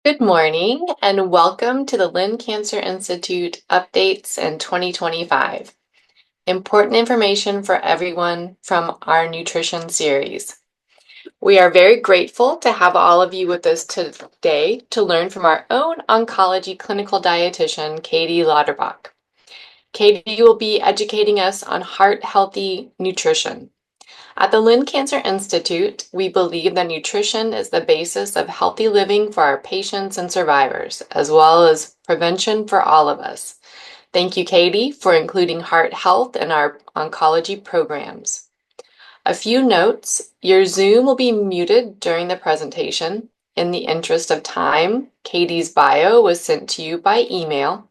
Good morning and welcome to the Lynn Cancer Institute updates in 2025. Important information for everyone from our nutrition series. We are very grateful to have all of you with us today to learn from our own oncology clinical dietitian, Katie Lauterbach. Katie will be educating us on heart-healthy nutrition. At the Lynn Cancer Institute, we believe that nutrition is the basis of healthy living for our patients and survivors, as well as prevention for all of us. Thank you, Katie, for including heart health in our oncology programs. A few notes: your Zoom will be muted during the presentation. In the interest of time, Katie's bio was sent to you by email.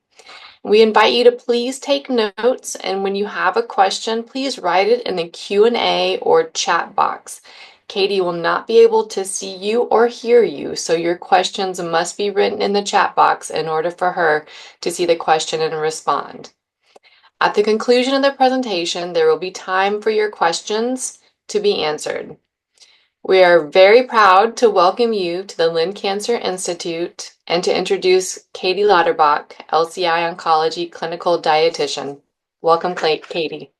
We invite you to please take notes, and when you have a question, please write it in the Q&A or chat box. Katie will not be able to see you or hear you, so your questions must be written in the chat box in order for her to see the question and respond. At the conclusion of the presentation, there will be time for your questions to be answered. We are very proud to welcome you to the Lynn Cancer Institute and to introduce Katie Lauterbach, LCI Oncology Clinical Dietitian. Welcome, Katie.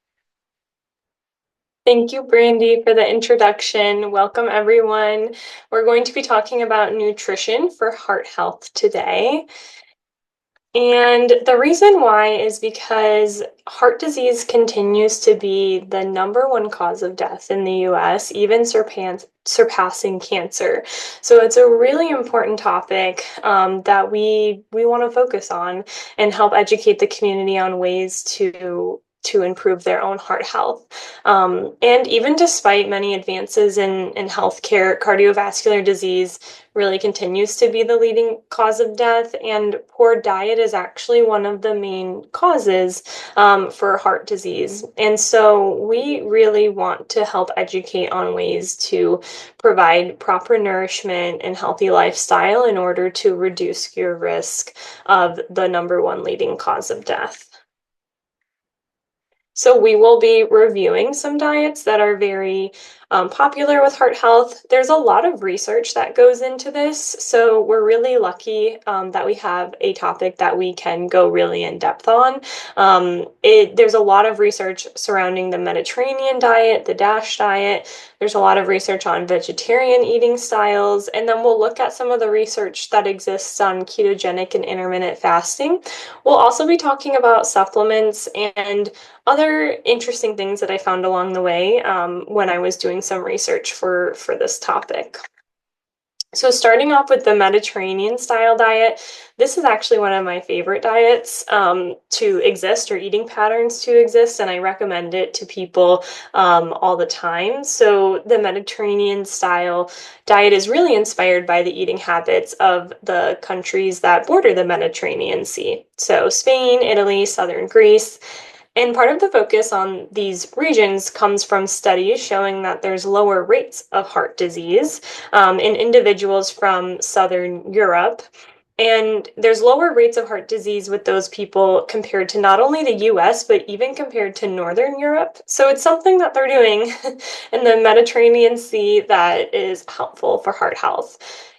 Thank you, Brandy, for the introduction. Welcome, everyone. We're going to be talking about nutrition for heart health today. And the reason why is because heart disease continues to be the #1 cause of death in the US, even surpassing cancer. So it's a really important topic that we want to focus on and help educate the community on ways to improve their own heart health. And even despite many advances in healthcare, cardiovascular disease really continues to be the leading cause of death, and poor diet is actually one of the main causes for heart disease. And so we really want to help educate on ways to provide proper nourishment and healthy lifestyle in order to reduce your risk of the #1 leading cause of death. So we will be reviewing some diets that are very popular with heart health. There's a lot of research that goes into this, so we're really lucky that we have a topic that we can go really in depth on. There's a lot of research surrounding the Mediterranean diet, the DASH diet. There's a lot of research on vegetarian eating styles, and then we'll look at some of the research that exists on ketogenic and intermittent fasting. We'll also be talking about supplements and other interesting things that I found along the way when I was doing some research for this topic. So starting off with the Mediterranean style diet, this is actually one of my favorite diets to exist, or eating patterns to exist, and I recommend it to people all the time. So the Mediterranean style diet is really inspired by the eating habits of the countries that border the Mediterranean Sea. So Spain, Italy, southern Greece. And part of the focus on these regions comes from studies showing that there's lower rates of heart disease in individuals from Southern Europe. And there's lower rates of heart disease with those people compared to not only the US, but even compared to Northern Europe. So it's something that they're doing in the Mediterranean Sea that is helpful for heart health.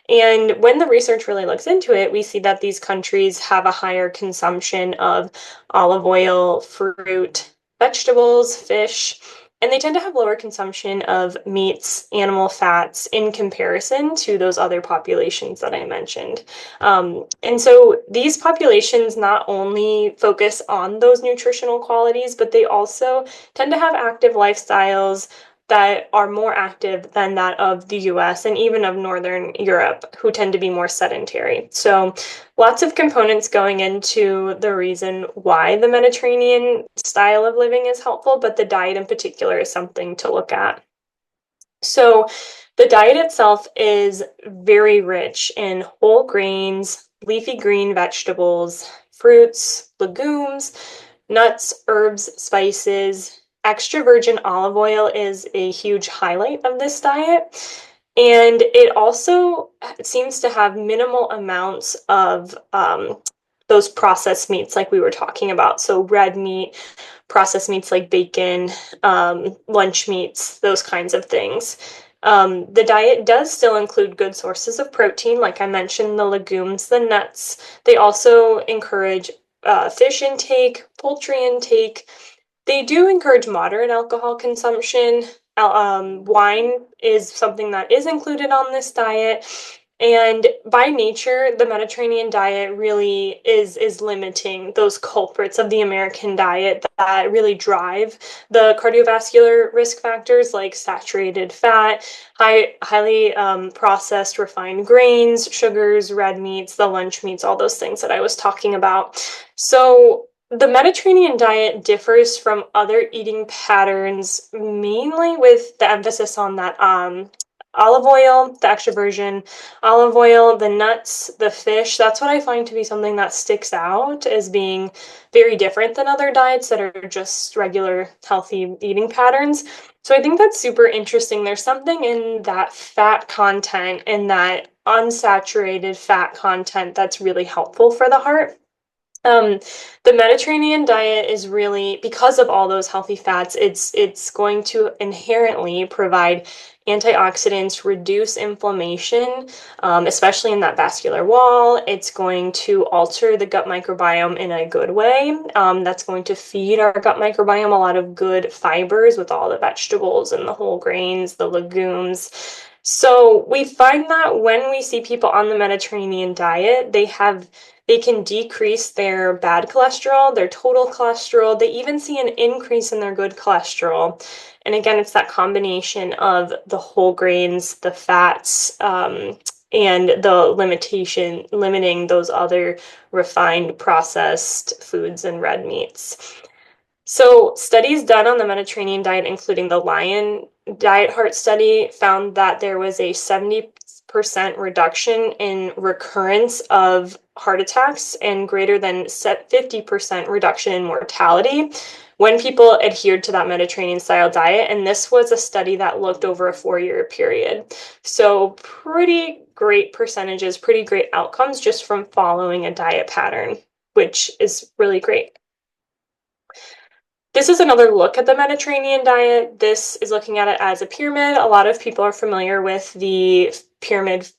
And when the research really looks into it, we see that these countries have a higher consumption of olive oil, fruit, vegetables, fish, and they tend to have lower consumption of meats, animal fats in comparison to those other populations that I mentioned. And so these populations not only focus on those nutritional qualities, but they also tend to have active lifestyles that are more active than that of the US and even of Northern Europe, who tend to be more sedentary. So lots of components going into the reason why the Mediterranean style of living is helpful, but the diet in particular is something to look at. So the diet itself is very rich in whole grains, leafy green vegetables, fruits, legumes, nuts, herbs, spices. Extra virgin olive oil is a huge highlight of this diet. And it also seems to have minimal amounts of those processed meats like we were talking about. So red meat, processed meats like bacon, lunch meats, those kinds of things. The diet does still include good sources of protein, like I mentioned, the legumes, the nuts. They also encourage fish intake, poultry intake. They do encourage moderate alcohol consumption. Wine is something that is included on this diet. And by nature, the Mediterranean diet really is limiting those culprits of the American diet that really drive the cardiovascular risk factors like saturated fat, highly processed refined grains, sugars, red meats, the lunch meats, all those things that I was talking about. So the Mediterranean diet differs from other eating patterns mainly with the emphasis on that olive oil, the extra virgin olive oil, the nuts, the fish. That's what I find to be something that sticks out as being very different than other diets that are just regular healthy eating patterns. So I think that's super interesting. There's something in that fat content and that unsaturated fat content that's really helpful for the heart. Um, the Mediterranean diet is really because of all those healthy fats, it's going to inherently provide antioxidants, reduce inflammation, especially in that vascular wall. It's going to alter the gut microbiome in a good way. That's going to feed our gut microbiome a lot of good fibers with all the vegetables and the whole grains, the legumes. So we find that when we see people on the Mediterranean diet, they can decrease their bad cholesterol, their total cholesterol. They even see an increase in their good cholesterol. And again, it's that combination of the whole grains, the fats, and the limiting those other refined processed foods and red meats. So, studies done on the Mediterranean diet, including the Lion Diet Heart Study, found that there was a 70% reduction in recurrence of heart attacks and greater than 50% reduction in mortality when people adhered to that Mediterranean style diet. And this was a study that looked over a 4-year period. So, pretty great percentages, pretty great outcomes just from following a diet pattern, which is really great. This is another look at the Mediterranean diet. This is looking at it as a pyramid. A lot of people are familiar with the pyramid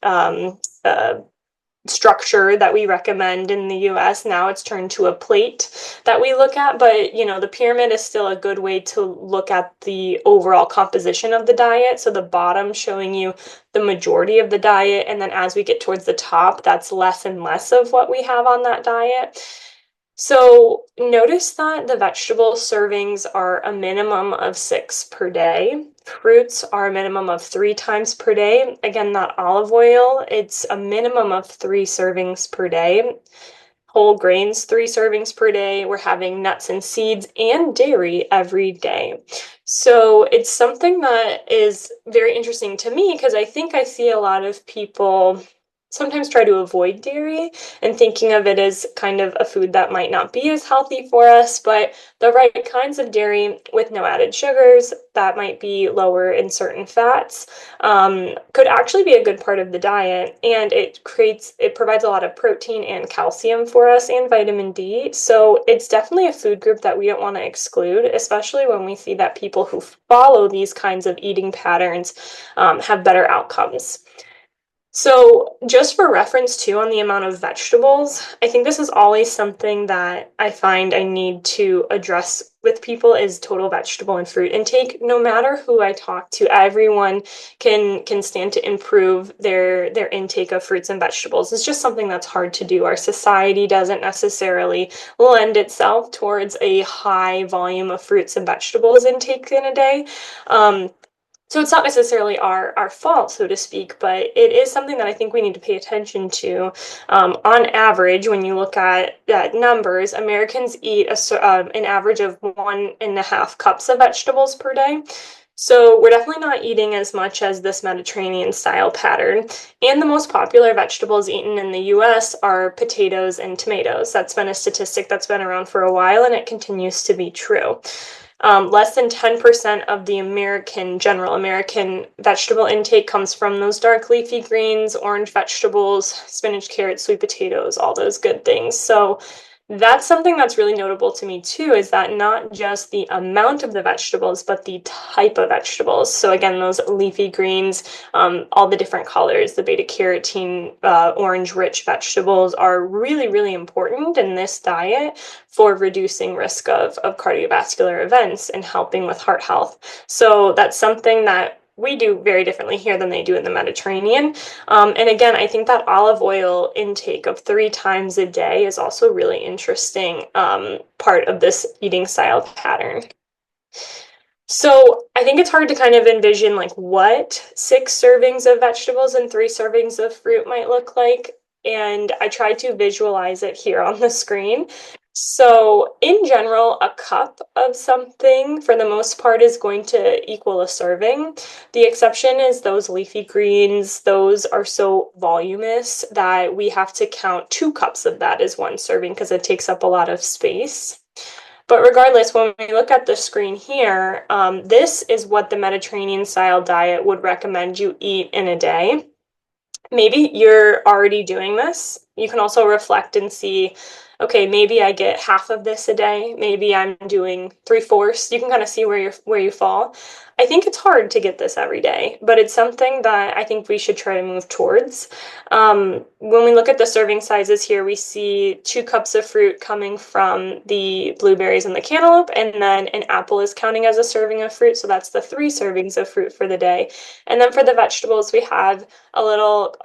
structure that we recommend in the US. Now it's turned to a plate that we look at, but the pyramid is still a good way to look at the overall composition of the diet. So the bottom showing you the majority of the diet, and then as we get towards the top, that's less and less of what we have on that diet. So notice that the vegetable servings are a minimum of 6 per day. Fruits are a minimum of 3 times per day. Again, that olive oil, it's a minimum of 3 servings per day. Whole grains, 3 servings per day. We're having nuts and seeds and dairy every day. So it's something that is very interesting to me because I think I see a lot of people sometimes try to avoid dairy and thinking of it as kind of a food that might not be as healthy for us, but the right kinds of dairy with no added sugars that might be lower in certain fats could actually be a good part of the diet, and it provides a lot of protein and calcium for us and vitamin D. So it's definitely a food group that we don't want to exclude, especially when we see that people who follow these kinds of eating patterns have better outcomes. So, just for reference too, on the amount of vegetables, I think this is always something that I find I need to address with people is total vegetable and fruit intake. No matter who I talk to, everyone can stand to improve their intake of fruits and vegetables. It's just something that's hard to do. Our society doesn't necessarily lend itself towards a high volume of fruits and vegetables intake in a day. So it's not necessarily our fault, so to speak, but it is something that I think we need to pay attention to. On average, when you look at numbers, Americans eat an average of 1.5 cups of vegetables per day. So we're definitely not eating as much as this Mediterranean style pattern. And the most popular vegetables eaten in the US are potatoes and tomatoes. That's been a statistic that's been around for a while, and it continues to be true. Less than 10% of the general American vegetable intake comes from those dark leafy greens, orange vegetables, spinach, carrots, sweet potatoes, all those good things. So That's something that's really notable to me too, is that not just the amount of the vegetables, but the type of vegetables. So again, those leafy greens, all the different colors, the beta carotene, orange-rich vegetables are really, really important in this diet for reducing risk of cardiovascular events and helping with heart health. So that's something that we do very differently here than they do in the Mediterranean. And again, I think that olive oil intake of 3 times a day is also really interesting part of this eating style pattern. So I think it's hard to kind of envision like what 6 servings of vegetables and 3 servings of fruit might look like. And I tried to visualize it here on the screen. So in general, a cup of something for the most part is going to equal a serving. The exception is those leafy greens. Those are so voluminous that we have to count 2 cups of that as 1 serving because it takes up a lot of space. But regardless, when we look at the screen here, this is what the Mediterranean style diet would recommend you eat in a day. Maybe you're already doing this. You can also reflect and see, okay, maybe I get half of this a day. Maybe I'm doing 3/4. You can kind of see where you fall. I think it's hard to get this every day, but it's something that I think we should try to move towards. When we look at the serving sizes here, we see 2 cups of fruit coming from the blueberries and the cantaloupe, and then an apple is counting as a serving of fruit. So that's the 3 servings of fruit for the day. And then for the vegetables, we have a little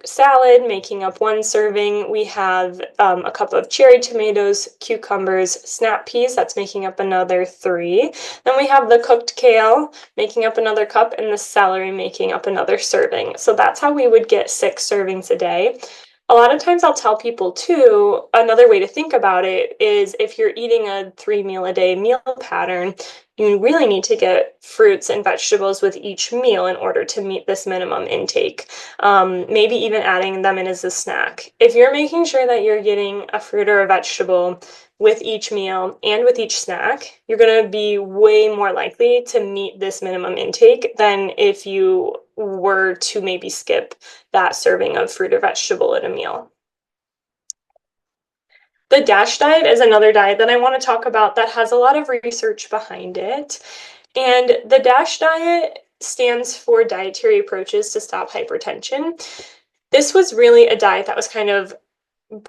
salad making up 1 serving. We have a cup of cherry tomatoes, cucumbers, snap peas, that's making up another 3. Then we have the cooked kale making up another cup, and the celery making up another serving. So that's how we would get 6 servings a day. A lot of times I'll tell people too, another way to think about it is if you're eating a 3 meal a day meal pattern, you really need to get fruits and vegetables with each meal in order to meet this minimum intake. Maybe even adding them in as a snack. If you're making sure that you're getting a fruit or a vegetable with each meal and with each snack, you're going to be way more likely to meet this minimum intake than if you were to maybe skip that serving of fruit or vegetable at a meal. The DASH diet is another diet that I want to talk about that has a lot of research behind it. And the DASH diet stands for Dietary Approaches to Stop Hypertension. This was really a diet that was kind of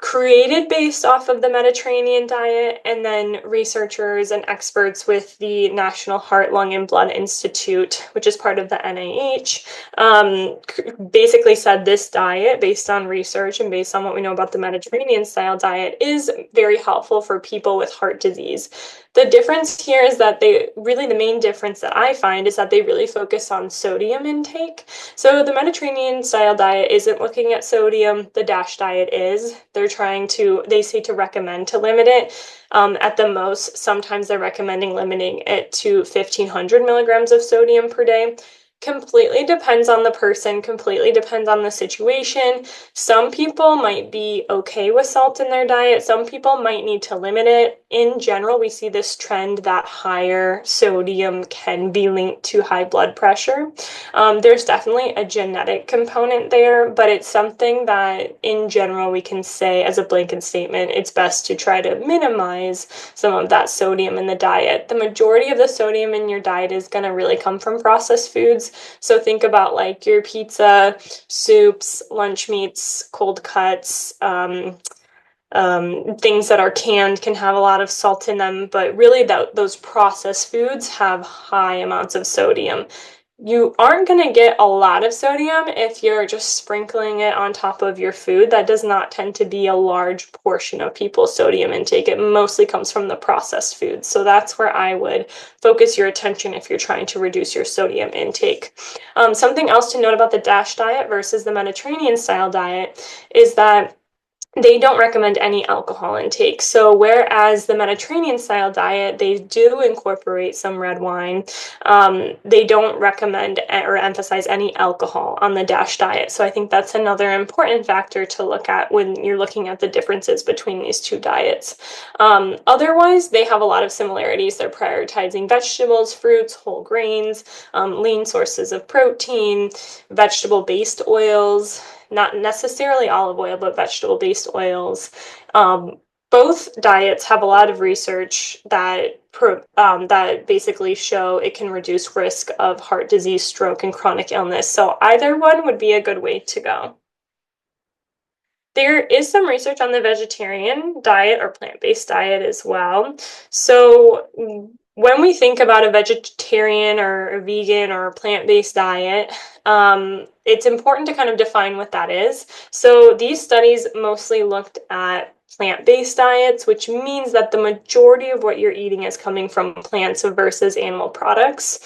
created based off of the Mediterranean diet, and then researchers and experts with the National Heart, Lung, and Blood Institute, which is part of the NIH, basically said this diet, based on research and based on what we know about the Mediterranean style diet, is very helpful for people with heart disease. The difference here is that the main difference that I find is that they really focus on sodium intake. So the Mediterranean style diet isn't looking at sodium, the DASH diet is. They say to recommend to limit it. At the most, sometimes they're recommending limiting it to 1,500 milligrams of sodium per day. Completely depends on the person, completely depends on the situation. Some people might be okay with salt in their diet. Some people might need to limit it. In general, we see this trend that higher sodium can be linked to high blood pressure. There's definitely a genetic component there, but it's something that in general we can say as a blanket statement, it's best to try to minimize some of that sodium in the diet. The majority of the sodium in your diet is going to really come from processed foods. So think about like your pizza, soups, lunch meats, cold cuts, things that are canned can have a lot of salt in them, but really those processed foods have high amounts of sodium. You aren't going to get a lot of sodium if you're just sprinkling it on top of your food. That does not tend to be a large portion of people's sodium intake. It mostly comes from the processed foods. So that's where I would focus your attention if you're trying to reduce your sodium intake. Something else to note about the DASH diet versus the Mediterranean style diet is that they don't recommend any alcohol intake. So whereas the Mediterranean style diet, they do incorporate some red wine, they don't recommend or emphasize any alcohol on the DASH diet. So I think that's another important factor to look at when you're looking at the differences between these two diets. Otherwise, they have a lot of similarities. They're prioritizing vegetables, fruits, whole grains, lean sources of protein, vegetable-based oils, not necessarily olive oil, but vegetable-based oils. But both diets have a lot of research that basically show it can reduce risk of heart disease, stroke, and chronic illness. So either one would be a good way to go. There is some research on the vegetarian diet or plant-based diet as well. So when we think about a vegetarian or a vegan or a plant-based diet, it's important to kind of define what that is. So these studies mostly looked at plant-based diets, which means that the majority of what you're eating is coming from plants versus animal products,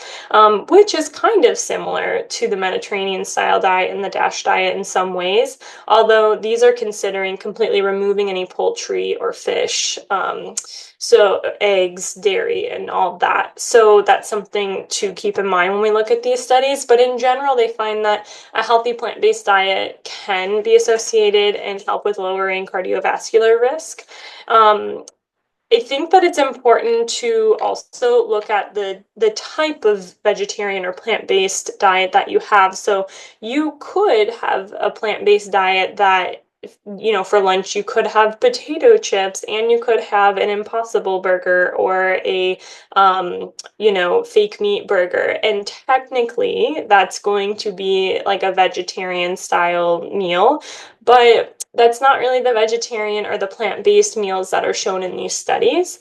which is kind of similar to the Mediterranean style diet and the DASH diet in some ways, although these are considering completely removing any poultry or fish, so eggs, dairy, and all that. So that's something to keep in mind when we look at these studies. But in general, they find that a healthy plant-based diet can be associated and help with lowering cardiovascular risk. I think that it's important to also look at the type of vegetarian or plant-based diet that you have. So you could have a plant-based diet that, for lunch you could have potato chips and you could have an Impossible burger or a fake meat burger. And technically that's going to be like a vegetarian style meal, but that's not really the vegetarian or the plant-based meals that are shown in these studies.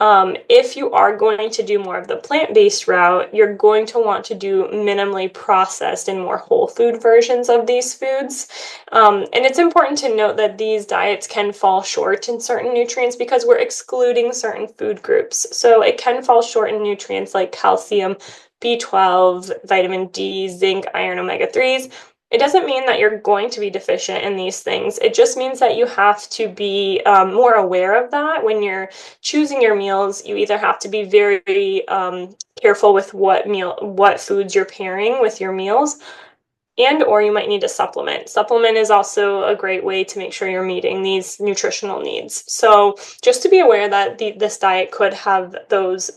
If you are going to do more of the plant-based route, you're going to want to do minimally processed and more whole food versions of these foods. And it's important to note that these diets can fall short in certain nutrients because we're excluding certain food groups. So it can fall short in nutrients like calcium, B12, vitamin D, zinc, iron, omega-3s. It doesn't mean that you're going to be deficient in these things. It just means that you have to be more aware of that when you're choosing your meals. You either have to be very careful with what foods you're pairing with your meals, and or you might need to supplement. Supplement is also a great way to make sure you're meeting these nutritional needs. So just to be aware that this diet could have those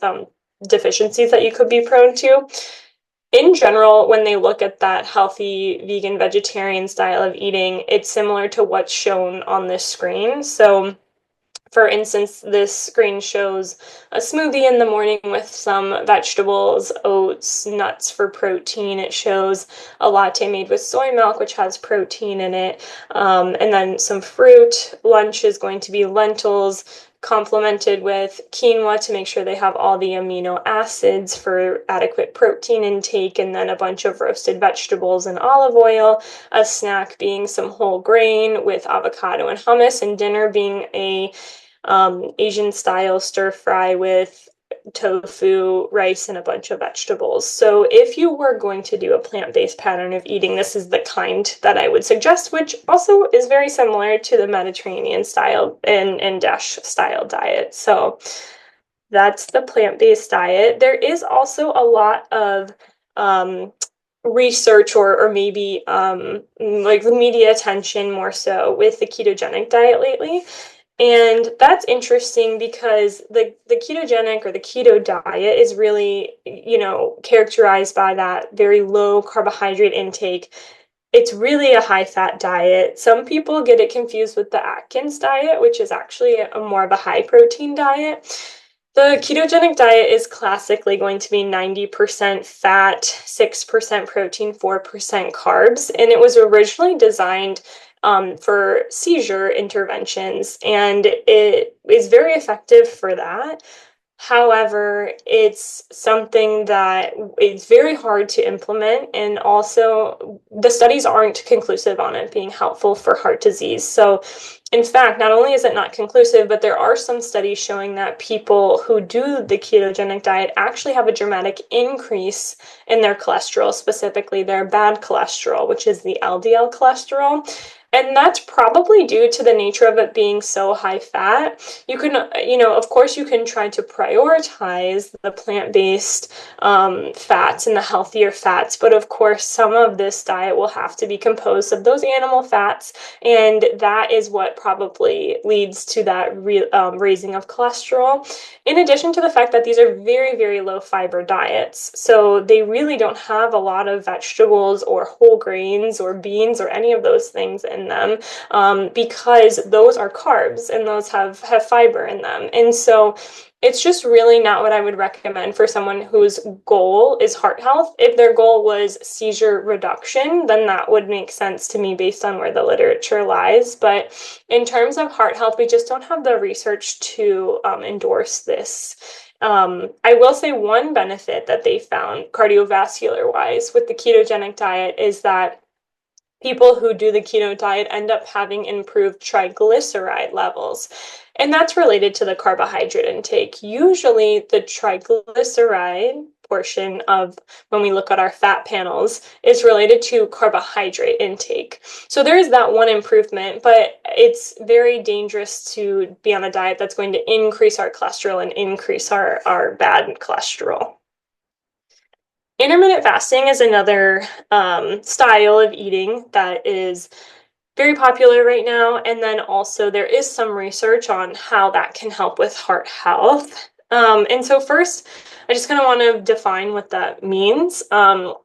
deficiencies that you could be prone to. In general, when they look at that healthy vegan vegetarian style of eating, it's similar to what's shown on this screen. So for instance, this screen shows a smoothie in the morning with some vegetables, oats, nuts for protein. It shows a latte made with soy milk, which has protein in it, and then some fruit. Lunch is going to be lentils, complemented with quinoa to make sure they have all the amino acids for adequate protein intake, and then a bunch of roasted vegetables and olive oil, a snack being some whole grain with avocado and hummus, and dinner being a Asian style stir fry with tofu, rice, and a bunch of vegetables. So if you were going to do a plant-based pattern of eating, this is the kind that I would suggest, which also is very similar to the Mediterranean style and DASH style diet. So that's the plant-based diet. There is also a lot of research or maybe like the media attention more so with the ketogenic diet lately. And that's interesting because the ketogenic or the keto diet is really, characterized by that very low carbohydrate intake. It's really a high fat diet. Some people get it confused with the Atkins diet, which is actually a more of a high protein diet. The ketogenic diet is classically going to be 90% fat, 6% protein, 4% carbs, and it was originally designed for seizure interventions, and it is very effective for that. However, it's something that is very hard to implement, and also the studies aren't conclusive on it being helpful for heart disease. So, in fact, not only is it not conclusive, but there are some studies showing that people who do the ketogenic diet actually have a dramatic increase in their cholesterol, specifically their bad cholesterol, which is the LDL cholesterol. And that's probably due to the nature of it being so high fat. You can, of course, you can try to prioritize the plant-based fats and the healthier fats, but of course, some of this diet will have to be composed of those animal fats, and that is what probably leads to that raising of cholesterol. In addition to the fact that these are very, very low fiber diets, so they really don't have a lot of vegetables or whole grains or beans or any of those things in in them, because those are carbs and those have fiber in them. And so it's just really not what I would recommend for someone whose goal is heart health. If their goal was seizure reduction, then that would make sense to me based on where the literature lies. But in terms of heart health, we just don't have the research to endorse this. I will say one benefit that they found cardiovascular wise with the ketogenic diet is that people who do the keto diet end up having improved triglyceride levels. And that's related to the carbohydrate intake. Usually, the triglyceride portion of when we look at our fat panels is related to carbohydrate intake. So there is that one improvement, but it's very dangerous to be on a diet that's going to increase our cholesterol and increase our bad cholesterol. Intermittent fasting is another style of eating that is very popular right now. And then also, there is some research on how that can help with heart health. And so, first, I just kind of want to define what that means.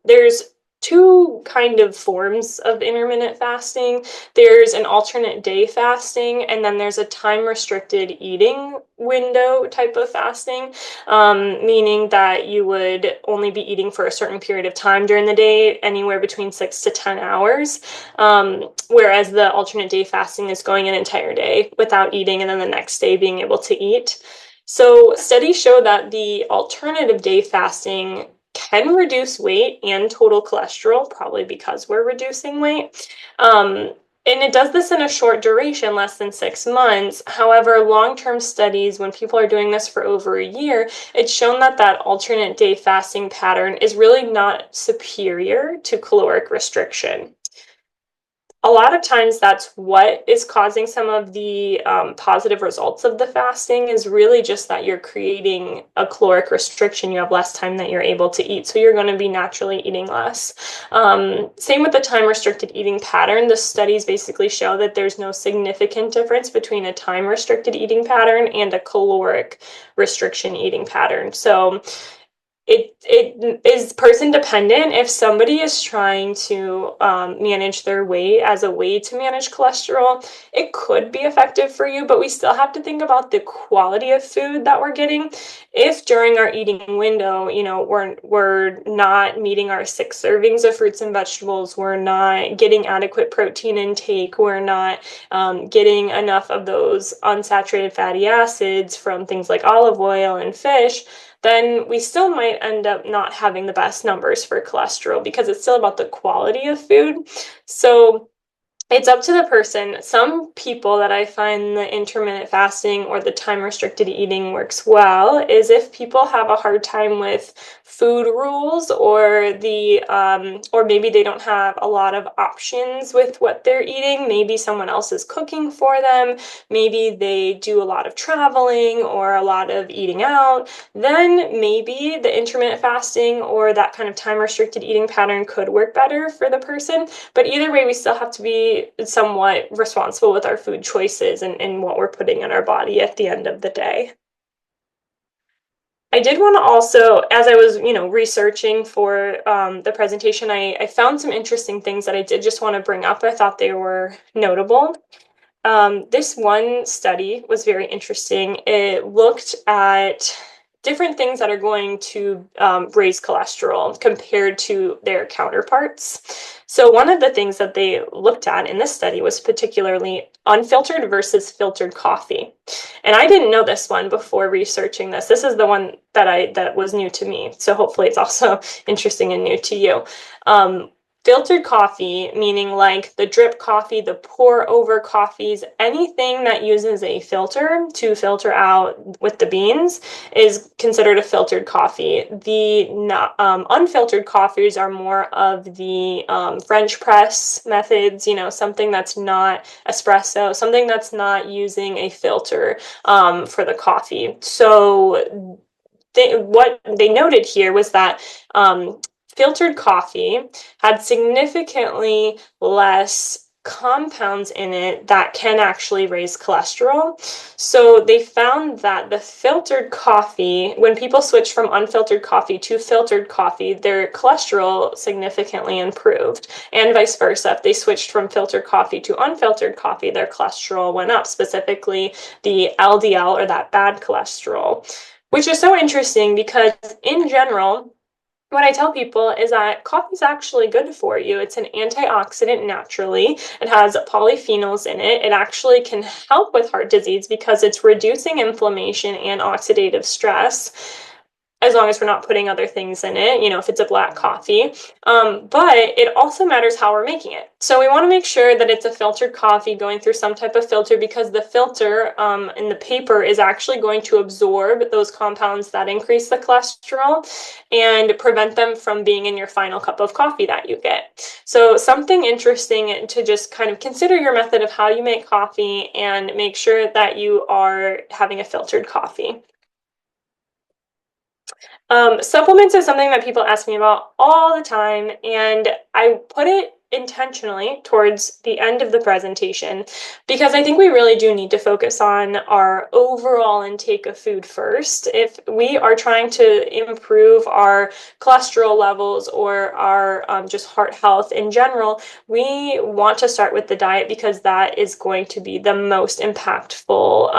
There's two kind of forms of intermittent fasting. There's an alternate day fasting, and then there's a time restricted eating window type of fasting, meaning that you would only be eating for a certain period of time during the day, anywhere between 6 to 10 hours. Whereas the alternate day fasting is going an entire day without eating and then the next day being able to eat. So studies show that the alternative day fasting can reduce weight and total cholesterol, probably because we're reducing weight. And it does this in a short duration, less than 6 months. However, long-term studies, when people are doing this for over a year, it's shown that that alternate day fasting pattern is really not superior to caloric restriction. A lot of times that's what is causing some of the positive results of the fasting is really just that you're creating a caloric restriction. You have less time that you're able to eat, so you're going to be naturally eating less. Same with the time restricted eating pattern. The studies basically show that there's no significant difference between a time restricted eating pattern and a caloric restriction eating pattern. So it is person dependent. If somebody is trying to manage their weight as a way to manage cholesterol, it could be effective for you, but we still have to think about the quality of food that we're getting. If during our eating window, we're not meeting our 6 servings of fruits and vegetables, we're not getting adequate protein intake, we're not getting enough of those unsaturated fatty acids from things like olive oil and fish, then we still might end up not having the best numbers for cholesterol because it's still about the quality of food. So it's up to the person. Some people that I find the intermittent fasting or the time restricted eating works well is if people have a hard time with food rules or or maybe they don't have a lot of options with what they're eating. Maybe someone else is cooking for them. Maybe they do a lot of traveling or a lot of eating out. Then maybe the intermittent fasting or that kind of time restricted eating pattern could work better for the person. But either way, we still have to be somewhat responsible with our food choices and what we're putting in our body at the end of the day. I did want to also, as I was, researching for the presentation, I found some interesting things that I did just want to bring up. I thought they were notable. This one study was very interesting. It looked at different things that are going to raise cholesterol compared to their counterparts. So one of the things that they looked at in this study was particularly unfiltered versus filtered coffee. And I didn't know this one before researching this. This is the one that was new to me. So hopefully it's also interesting and new to you. Filtered coffee, meaning like the drip coffee, the pour over coffees, anything that uses a filter to filter out with the beans is considered a filtered coffee. The unfiltered coffees are more of the French press methods, something that's not espresso, something that's not using a filter for the coffee. So what they noted here was that filtered coffee had significantly less compounds in it that can actually raise cholesterol. So they found that the filtered coffee, when people switch from unfiltered coffee to filtered coffee, their cholesterol significantly improved. And vice versa. If they switched from filtered coffee to unfiltered coffee, their cholesterol went up, specifically the LDL, or that bad cholesterol, which is so interesting because in general, what I tell people is that coffee is actually good for you. It's an antioxidant naturally. It has polyphenols in it. It actually can help with heart disease because it's reducing inflammation and oxidative stress, as long as we're not putting other things in it, if it's a black coffee. But it also matters how we're making it. So we want to make sure that it's a filtered coffee going through some type of filter, because the filter in the paper is actually going to absorb those compounds that increase the cholesterol and prevent them from being in your final cup of coffee that you get. So something interesting to just kind of consider your method of how you make coffee and make sure that you are having a filtered coffee. Supplements is something that people ask me about all the time, and I put it intentionally towards the end of the presentation because I think we really do need to focus on our overall intake of food first. If we are trying to improve our cholesterol levels or our just heart health in general, we want to start with the diet because that is going to be the most impactful,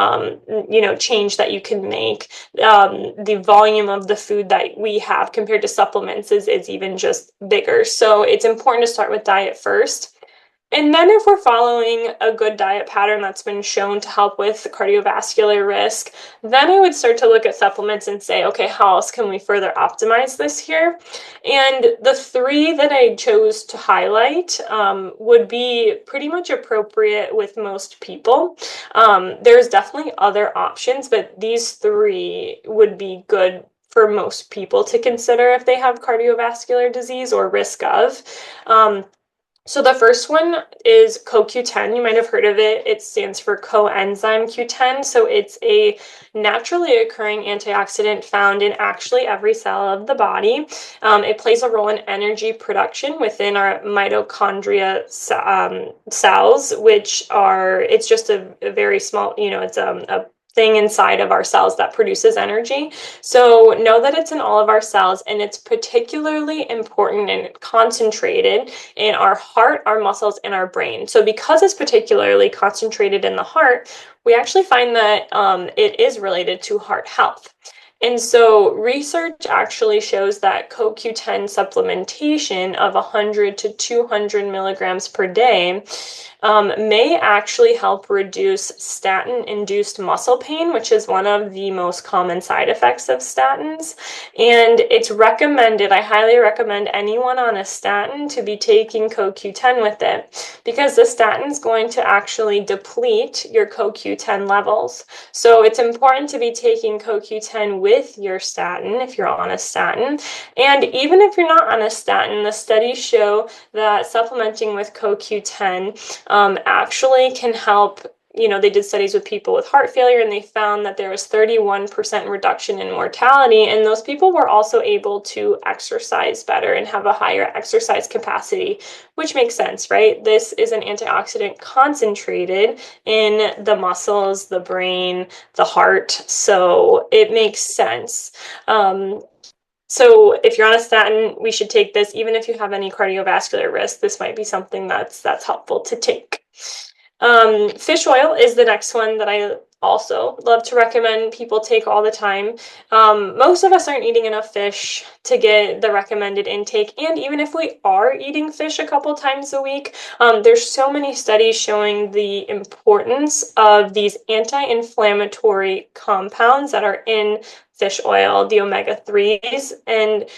change that you can make. The volume of the food that we have compared to supplements is even just bigger. So it's important to start with diet first. And then if we're following a good diet pattern that's been shown to help with cardiovascular risk, then I would start to look at supplements and say, okay, how else can we further optimize this here? And the three that I chose to highlight would be pretty much appropriate with most people. There's definitely other options, but these three would be good for most people to consider if they have cardiovascular disease or risk of. So the first one is CoQ10. You might have heard of it. It stands for coenzyme Q10. So it's a naturally occurring antioxidant found in actually every cell of the body. It plays a role in energy production within our mitochondria cells, which are, it's just a very small, it's a thing inside of our cells that produces energy. So know that it's in all of our cells, and it's particularly important and concentrated in our heart, our muscles, and our brain. So because it's particularly concentrated in the heart, we actually find that it is related to heart health. And so research actually shows that CoQ10 supplementation of 100 to 200 milligrams per day may actually help reduce statin-induced muscle pain, which is one of the most common side effects of statins. And it's recommended, I highly recommend anyone on a statin to be taking CoQ10 with it, because the statin is going to actually deplete your CoQ10 levels. So it's important to be taking CoQ10 with your statin if you're on a statin. And even if you're not on a statin, the studies show that supplementing with CoQ10 actually can help. They did studies with people with heart failure, and they found that there was 31% reduction in mortality, and those people were also able to exercise better and have a higher exercise capacity, which makes sense, right? This is an antioxidant concentrated in the muscles, the brain, the heart, so it makes sense. So if you're on a statin, we should take this. Even if you have any cardiovascular risk, this might be something that's helpful to take. Fish oil is the next one that I also love to recommend people take all the time. Most of us aren't eating enough fish to get the recommended intake, and even if we are eating fish a couple times a week, there's so many studies showing the importance of these anti-inflammatory compounds that are in fish oil, the omega-3s, and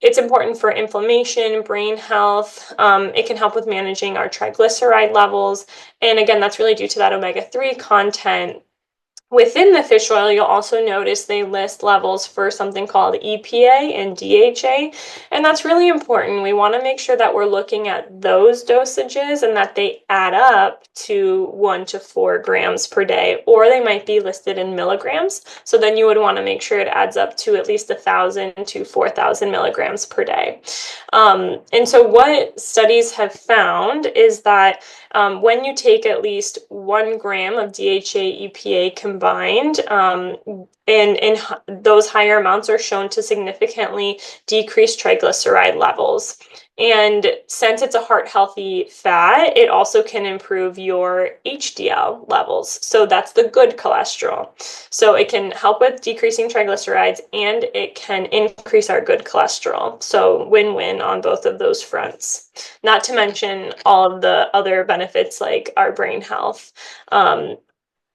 it's important for inflammation, brain health. It can help with managing our triglyceride levels. And again, that's really due to that omega-3 content. Within the fish oil, you'll also notice they list levels for something called EPA and DHA, and that's really important. We want to make sure that we're looking at those dosages and that they add up to 1 to 4 grams per day, or they might be listed in milligrams. So then you would want to make sure it adds up to at least 1,000 to 4,000 milligrams per day. And so what studies have found is that when you take at least 1 gram of DHA EPA combined, and those higher amounts are shown to significantly decrease triglyceride levels. And since it's a heart healthy fat, it also can improve your HDL levels. So that's the good cholesterol. So it can help with decreasing triglycerides and it can increase our good cholesterol. So win-win on both of those fronts. Not to mention all of the other benefits like our brain health.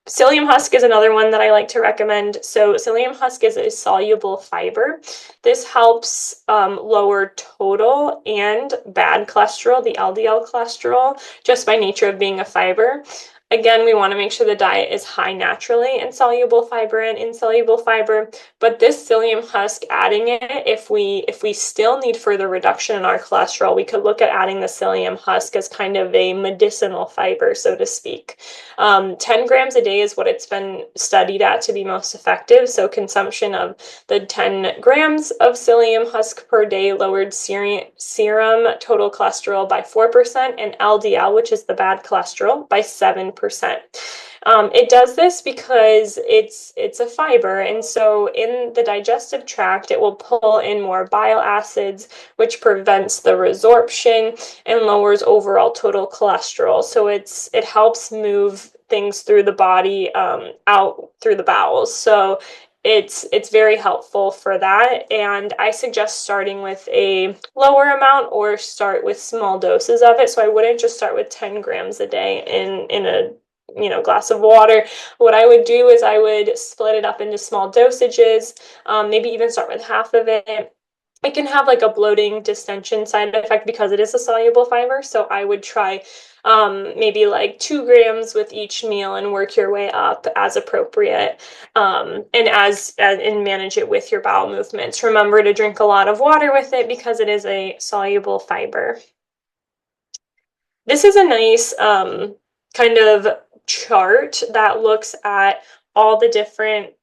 Psyllium husk is another one that I like to recommend. So psyllium husk is a soluble fiber. This helps lower total and bad cholesterol, the LDL cholesterol, just by nature of being a fiber. Again, we want to make sure the diet is high naturally in soluble fiber and insoluble fiber, but this psyllium husk, adding it, if we still need further reduction in our cholesterol, we could look at adding the psyllium husk as kind of a medicinal fiber, so to speak. 10 grams a day is what it's been studied at to be most effective, so consumption of the 10 grams of psyllium husk per day lowered serum total cholesterol by 4% and LDL, which is the bad cholesterol, by 7%. It does this because it's a fiber, and so in the digestive tract, it will pull in more bile acids, which prevents the resorption and lowers overall total cholesterol. So it helps move things through the body, out through the bowels. So it's very helpful for that, and I suggest starting with a lower amount or start with small doses of it. So I wouldn't just start with 10 grams a day in a glass of water. What I would do is I would split it up into small dosages, maybe even start with half of it. It can have like a bloating distension side effect because it is a soluble fiber. So I would try maybe like 2 grams with each meal and work your way up as appropriate, and manage it with your bowel movements. Remember to drink a lot of water with it because it is a soluble fiber. This is a nice kind of chart that looks at all the different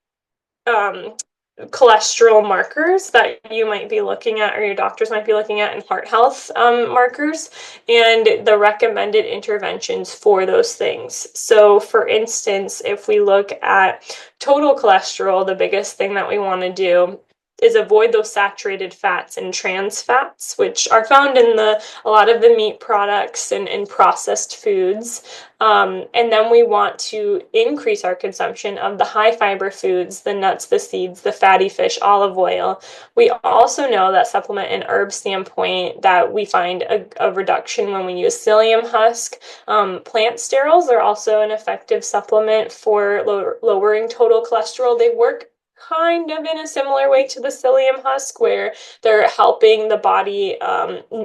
um, cholesterol markers that you might be looking at or your doctors might be looking at in heart health markers and the recommended interventions for those things. So for instance, if we look at total cholesterol, the biggest thing that we want to do is avoid those saturated fats and trans fats, which are found in a lot of the meat products and processed foods. And then we want to increase our consumption of the high fiber foods, the nuts, the seeds, the fatty fish, olive oil. We also know that supplement and herb standpoint that we find a reduction when we use psyllium husk. Plant sterols are also an effective supplement for lowering total cholesterol. They work kind of in a similar way to the psyllium husk, where they're helping the body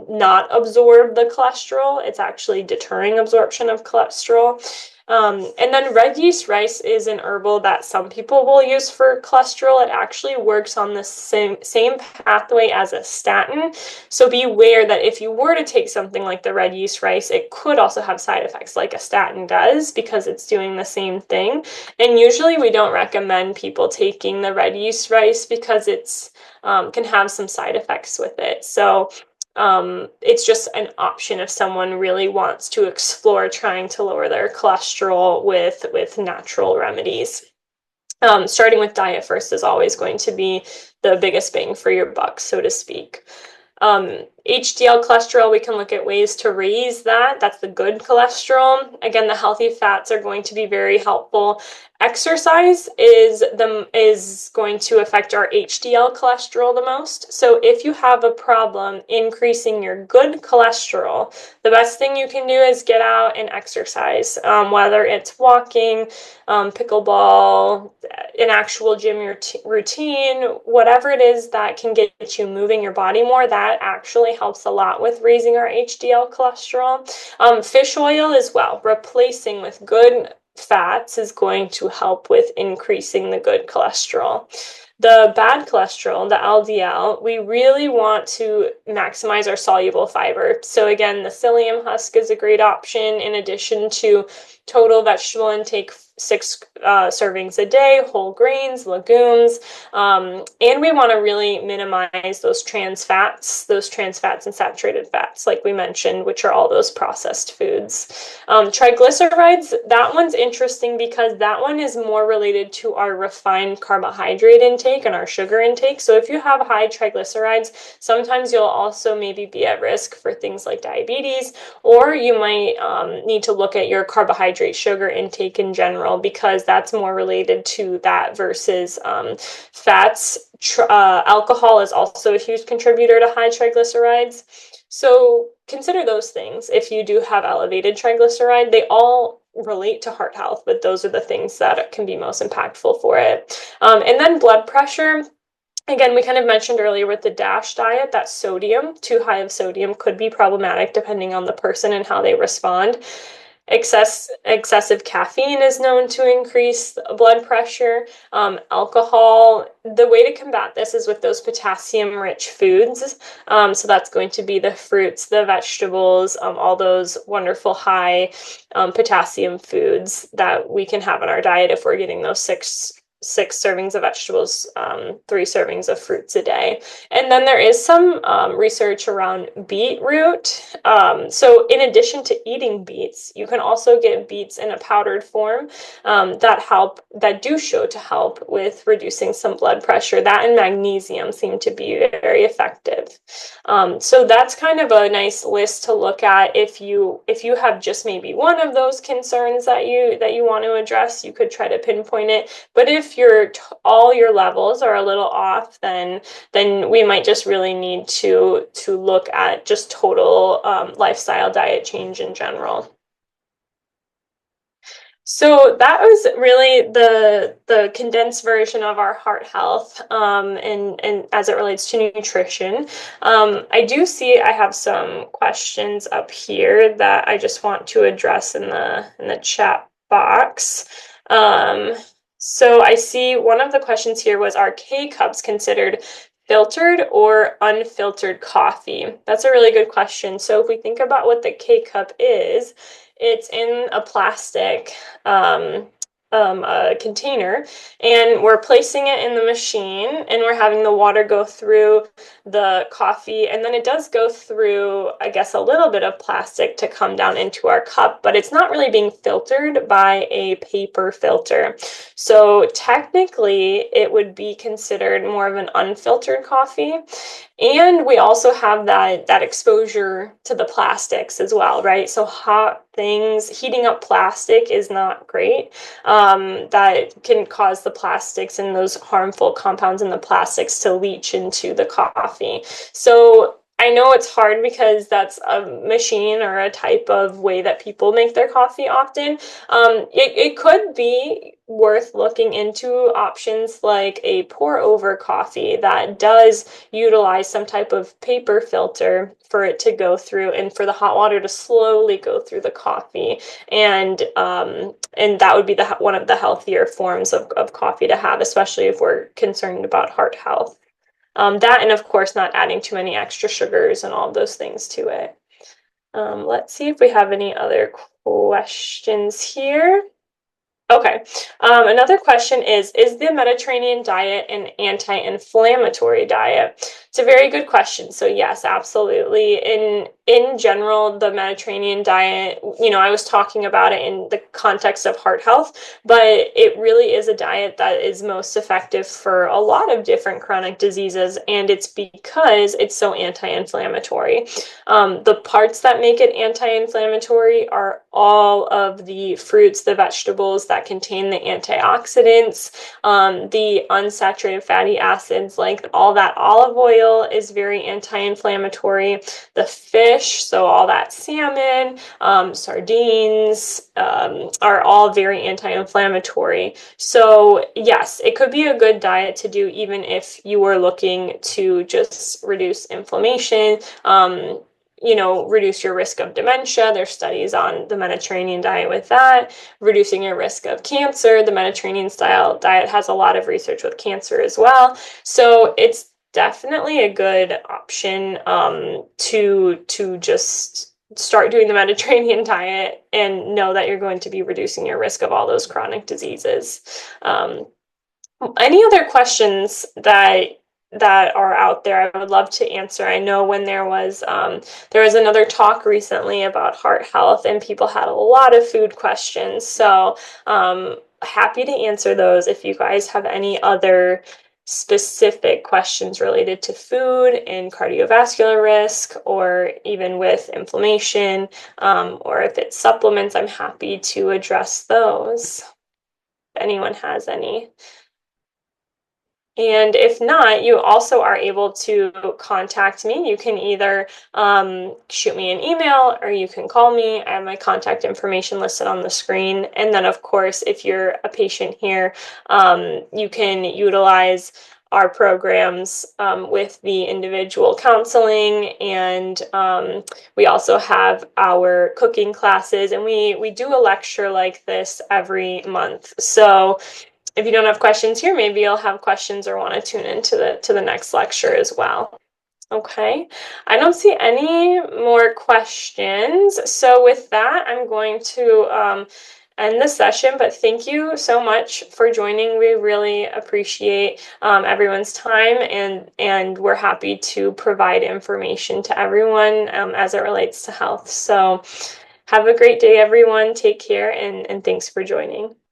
not absorb the cholesterol. It's actually deterring absorption of cholesterol. And then red yeast rice is an herbal that some people will use for cholesterol. It actually works on the same pathway as a statin. So be aware that if you were to take something like the red yeast rice, it could also have side effects like a statin does because it's doing the same thing. And usually we don't recommend people taking the red yeast rice because it's can have some side effects with it. So it's just an option if someone really wants to explore trying to lower their cholesterol with natural remedies. Starting with diet first is always going to be the biggest bang for your buck, so to speak. HDL cholesterol, we can look at ways to raise that. That's the good cholesterol. Again, the healthy fats are going to be very helpful. Exercise is going to affect our HDL cholesterol the most. So if you have a problem increasing your good cholesterol, the best thing you can do is get out and exercise, whether it's walking, pickleball, an actual gym routine, whatever it is that can get you moving your body more, that actually helps a lot with raising our HDL cholesterol. Fish oil as well, replacing with good fats is going to help with increasing the good cholesterol. The bad cholesterol, the LDL, we really want to maximize our soluble fiber. So again, the psyllium husk is a great option in addition to total vegetable intake, six servings a day, whole grains, legumes, and we want to really minimize those trans fats and saturated fats, like we mentioned, which are all those processed foods. Triglycerides, that one's interesting because that one is more related to our refined carbohydrate intake and our sugar intake. So if you have high triglycerides, sometimes you'll also maybe be at risk for things like diabetes, or you might need to look at your carbohydrate sugar intake in general, because that's more related to that versus fats. Alcohol is also a huge contributor to high triglycerides. So consider those things. If you do have elevated triglyceride, they all relate to heart health, but those are the things that can be most impactful for it. And then blood pressure. Again, we kind of mentioned earlier with the DASH diet that sodium, too high of sodium, could be problematic depending on the person and how they respond. Excessive caffeine is known to increase blood pressure. Alcohol, the way to combat this is with those potassium-rich foods. So that's going to be the fruits, the vegetables, all those wonderful high potassium foods that we can have in our diet if we're getting those six servings of vegetables, 3 servings of fruits a day. And then there is some research around beetroot. So in addition to eating beets, you can also get beets in a powdered form that do show to help with reducing some blood pressure. That and magnesium seem to be very effective. So that's kind of a nice list to look at if you have just maybe one of those concerns that you want to address. You could try to pinpoint it. But if all your levels are a little off, then we might just really need to look at just total lifestyle diet change in general. So that was really the condensed version of our heart health, and as it relates to nutrition. I do see I have some questions up here that I just want to address in the chat box. So I see one of the questions here was, are K-cups considered filtered or unfiltered coffee? That's a really good question. So if we think about what the K-cup is, it's in a plastic container, and we're placing it in the machine, and we're having the water go through the coffee, and then it does go through, I guess, a little bit of plastic to come down into our cup, but it's not really being filtered by a paper filter. So technically, it would be considered more of an unfiltered coffee. And we also have that exposure to the plastics as well, right? So hot things, heating up plastic is not great. That can cause the plastics and those harmful compounds in the plastics to leach into the coffee. So I know it's hard because that's a machine or a type of way that people make their coffee often. It could be worth looking into options like a pour over coffee that does utilize some type of paper filter for it to go through and for the hot water to slowly go through the coffee. And that would be one of the healthier forms of coffee to have, especially if we're concerned about heart health. That, and of course, not adding too many extra sugars and all those things to it. Let's see if we have any other questions here. Okay. Another question is the Mediterranean diet an anti-inflammatory diet? It's a very good question. So yes, absolutely. In general, the Mediterranean diet, I was talking about it in the context of heart health, but it really is a diet that is most effective for a lot of different chronic diseases, and it's because it's so anti-inflammatory. The parts that make it anti-inflammatory are all of the fruits, the vegetables that contain the antioxidants, the unsaturated fatty acids, like all that olive oil is very anti-inflammatory. The fish, so all that salmon, sardines, are all very anti-inflammatory. So yes, it could be a good diet to do even if you were looking to just reduce inflammation. reduce your risk of dementia. There's studies on the Mediterranean diet with that, reducing your risk of cancer. The Mediterranean style diet has a lot of research with cancer as well. So it's definitely a good option to just start doing the Mediterranean diet and know that you're going to be reducing your risk of all those chronic diseases. Um, any other questions that are out there, I would love to answer. I know when there was another talk recently about heart health, and people had a lot of food questions. So happy to answer those if you guys have any other specific questions related to food and cardiovascular risk, or even with inflammation, or if it's supplements, I'm happy to address those. If anyone has any. And if not, you also are able to contact me. You can either shoot me an email or you can call me. I have my contact information listed on the screen. And then, of course, if you're a patient here, you can utilize our programs with the individual counseling, and we also have our cooking classes, and we do a lecture like this every month. So if you don't have questions here, maybe you'll have questions or want to tune into the next lecture as well. Okay, I don't see any more questions. So with that, I'm going to end the session, but thank you so much for joining. We really appreciate everyone's time, and we're happy to provide information to everyone as it relates to health. So have a great day, everyone. Take care, and thanks for joining.